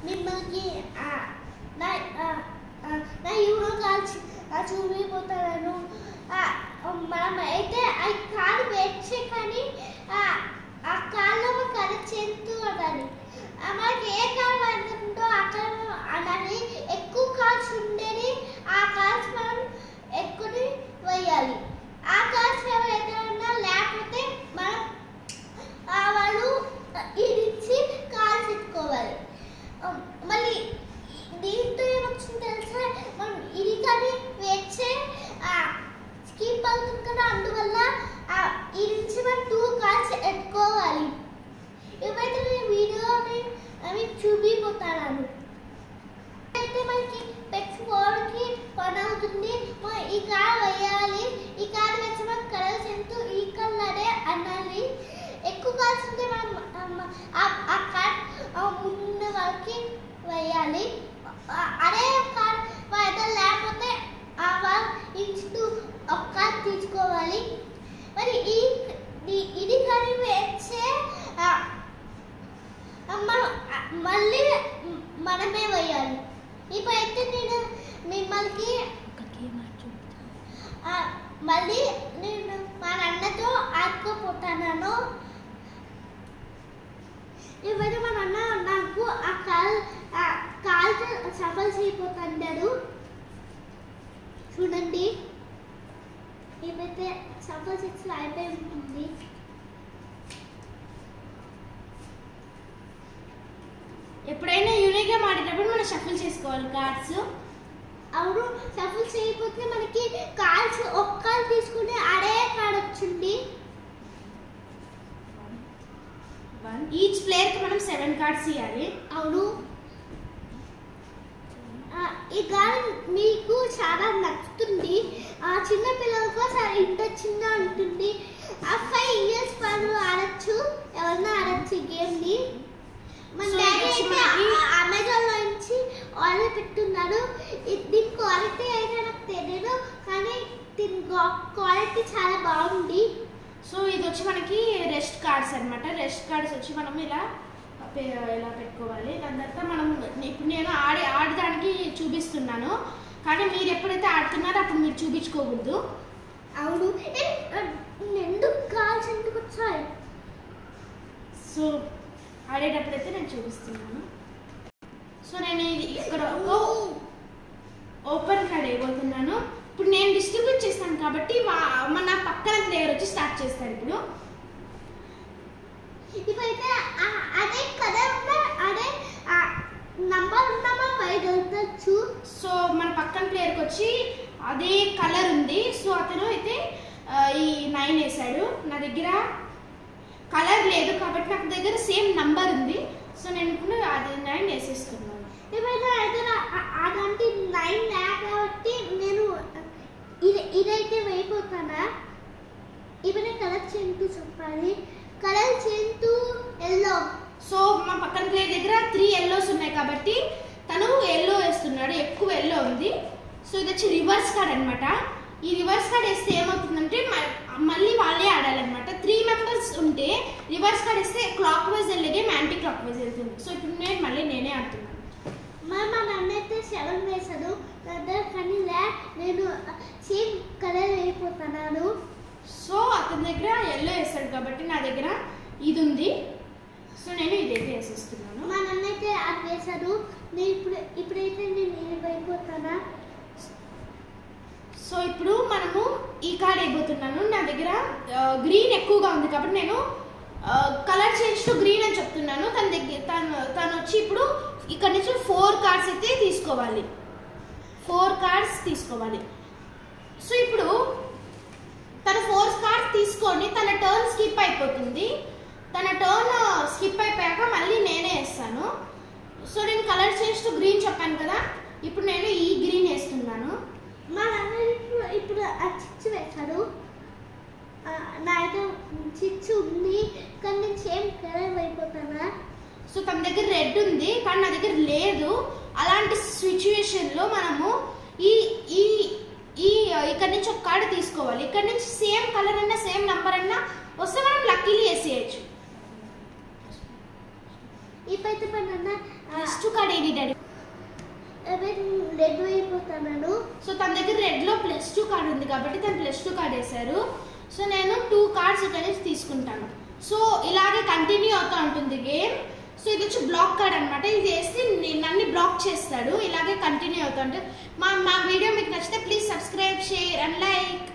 మిమ్మల్ని నా యూరో కాల్చి చూపిపోతాను. మనం అయితే ఆ కాలు వేచే కానీ ఆ కాళ్ళు కరెక్ట్ చేస్తూ ఉండాలి. మనకి ఏ కాలు అందుతుందో అక్కడ అలానే ఎక్కువ కాల్స్ ఉండేది. ఆ కాల్స్ మనం ఎక్కువ వేయాలి. ఆ కాల్స్ ఎవరైతే ఉన్నా లేకపోతే మనం వాళ్ళు ఇడిచి కాల్స్ ఎత్తుకోవాలి. మళ్ళీ దీంతో ఏమొచ్చింది తెలుసా, మనం ఇది కానీ వేచే స్కిప్ అవుతుంది కదా, అందువల్ల ఈ నుంచి మనం 2 కాల్స్ ఎత్తుకోవాలి. ఇవైతే నేను వీడియోని అవి చూపిపోతాను. అయితే మనకి పెట్టుకోవడానికి పని అవుతుంది. ఈ కాలు వేయాలి. ఈ కాలు వేసి మనం కలర్ చెందుతూ ఈ కలరే అనాలి. ఎక్కువ కాల్స్ ఉంటే మనం ఆ కాలు ముందు వాళ్ళకి వేయాలి. అదే కాలు లేకపోతే వాళ్ళు ఇంచుతూ ఒక్క తీసుకోవాలి. మరి ఇది కానీ వేస్తే మళ్ళీ మనమే వేయాలి. ఇప్పుడైతే నేను మిమ్మల్ని మళ్ళీ నేను మా నాన్నతో ఆడుకోపోతాను. ఇవన్నీ మా నాన్న నాకు ఆ కాలు సఫల్ చేయబోతున్నాడు. చూడండి, ఇవైతే సఫల్ చేసి అయిపోయి ఉంటుంది. ఎప్పుడైనా యూనిక్ గా ఆడేటప్పుడు మనం షఫుల్ చేసుకోవాలి కార్డ్స్. అవును, షఫుల్ చేయకపోతే మనకి కార్డ్స్ ఒక్కరు తీసుకుని అడే కార్డ్ వచ్చింది. ఈచ్ ప్లేయర్ కి మనం 7 కార్డ్స్ ఇవ్వాలి. అవును, ఈ కార్డ్ మీకు చాలా నచ్చుతుంది. చిన్న పిల్లలకు ఇంత చిన్న ఉంటుంది. 5 years వాళ్ళు ఆడచ్చు, ఎవరన్నా ఆడచ్చు ఈ గేమ్ ని. మన డాడీ అయితే అమెజాన్ లో నుంచి ఆర్డర్ పెట్టున్నారు. దీని క్వాలిటీ అయితే నాకు తెలియదు, కానీ దీని క్వాలిటీ చాలా బాగుంది. సో ఇది వచ్చి మనకి రెస్ట్ కార్డ్స్ అనమాట. రెస్ట్ కార్డ్స్ వచ్చి మనం ఇలా పెట్టుకోవాలి. దాని తర్వాత మనం ఇప్పుడు నేను ఆడడానికి చూపిస్తున్నాను, కానీ మీరు ఎప్పుడైతే ఆడుతున్నారో అప్పుడు మీరు చూపించుకోకూడదు. అవును, ఎందుకు కార్డ్స్ ఎందుకు వచ్చాయి? సో ఆడేటప్పుడైతే నేను చూపిస్తున్నాను. సో నేను ఇక్కడ ఓపెన్ కార్డ్ వేయబోతున్నాను. ఇప్పుడు నేను డిస్ట్రిబ్యూట్ చేస్తాను కాబట్టి మన పక్కన ప్లేయర్ వచ్చి స్టార్ట్ చేస్తాడు. ఇప్పుడైతే అదే కలర్ ఉందా, అదే నంబర్ ఉన్నామా బయటచ్చు. సో మన పక్కన ప్లేయర్కి వచ్చి అదే కలర్ ఉంది. సో అతను అయితే ఈ 9 వేసాడు. నా దగ్గర కలర్ లేదు కాబట్టి నాకు దగ్గర సేమ్ నంబర్ ఉంది. సో నేను ఇప్పుడు అది 9 వేసేస్తున్నాను. ఇప్పుడైతే అయితే అదంటే 9 కాబట్టి నేను ఇదైతే వేయిపోతానా. ఇప్పుడు కలర్ చేంటూ చెప్పాలి. Colour చేంటూ yellow. సో మా పక్కన ప్లేయర్ దగ్గర 3 ఎల్లోస్ ఉన్నాయి కాబట్టి తను ఎల్లో వేస్తున్నాడు. ఎక్కువ ఎల్లో ఉంది. సో ఇది వచ్చి రివర్స్ కార్డ్ అనమాట. ఈ రివర్స్ కార్డ్ వేస్తే ఏమవుతుందంటే మళ్ళీ వాళ్ళే ఆడాలన్నమాట. 3 మెంబర్స్ ఉంటే రివర్స్ కార్డ్ వేస్తే క్లాక్ వైజ్ వెళ్ళే యాంటీ క్లాక్ వైజ్ వెళ్తుంది. సో ఇప్పుడు నేనే ఆడుతున్నాను. మా నాన్న అయితే 7 వేసాడు, కానీ నేను సేమ్ కలర్ వేయిపోతున్నాను. సో అతని దగ్గర ఎల్లో వేస్తాడు కాబట్టి నా దగ్గర ఇది ఉంది. సో నేను ఇదైతే వేసేస్తున్నాను. మా నాన్న అయితే అది వేసాడు. నేను ఇప్పుడైతే నేను ఇది వేయిపోతానా. సో ఇప్పుడు మనము ఈ కార్డ్ వేయబోతున్నాను. నా దగ్గర గ్రీన్ ఎక్కువగా ఉంది కాబట్టి నేను కలర్ చేంజ్ టు గ్రీన్ అని చెప్తున్నాను. తను వచ్చి ఇప్పుడు ఇక్కడ నుంచి 4 కార్డ్స్ అయితే తీసుకోవాలి. 4 కార్డ్స్ తీసుకోవాలి. సో ఇప్పుడు తను 4 కార్డ్స్ తీసుకొని తన టర్న్ స్కిప్ అయిపోతుంది. తన టర్న్ స్కిప్ అయిపోయాక మళ్ళీ నేనే వేస్తాను. సో నేను కలర్ చేంజ్ టు గ్రీన్ చెప్పాను కదా, ఇప్పుడు నేను ఈ గ్రీన్ వేస్తున్నాను. మా నాన్న ఇప్పుడు ఆ చిచ్చు వేశాడు. నా అయితే చిచ్చు ఉంది, కానీ నేను సేమ్ కలర్ అయిపోతానా. సో తన దగ్గర రెడ్ ఉంది కానీ నా దగ్గర లేదు. అలాంటి సిచ్యువేషన్లో మనము ఇక్కడ నుంచి ఒక కార్డు తీసుకోవాలి. ఇక్కడ నుంచి సేమ్ కలర్ అన్నా సేమ్ నంబర్ అన్నా వస్తే మనం లక్కీలీ వేసేయచ్చు. ఇప్పుడైతే పైన ప్లస్ 2 కార్డ్ ఏది డాడీ? రెడ్ అయిపోతాను. సో తన దగ్గర రెడ్ లో ప్లస్ 2 కార్డ్ ఉంది కాబట్టి తను ప్లస్ 2 కార్డ్ వేశారు. సో నేను 2 కార్డ్స్ ఇక్కడ నుంచి తీసుకుంటాను. సో ఇలాగే కంటిన్యూ అవుతూ ఉంటుంది గేమ్. సో ఇది వచ్చి బ్లాక్ కార్డ్ అనమాట. ఇది వేసి నన్ను బ్లాక్ చేస్తాడు. ఇలాగే కంటిన్యూ అవుతూ ఉంటుంది. మా వీడియో మీకు నచ్చితే please subscribe, share and like.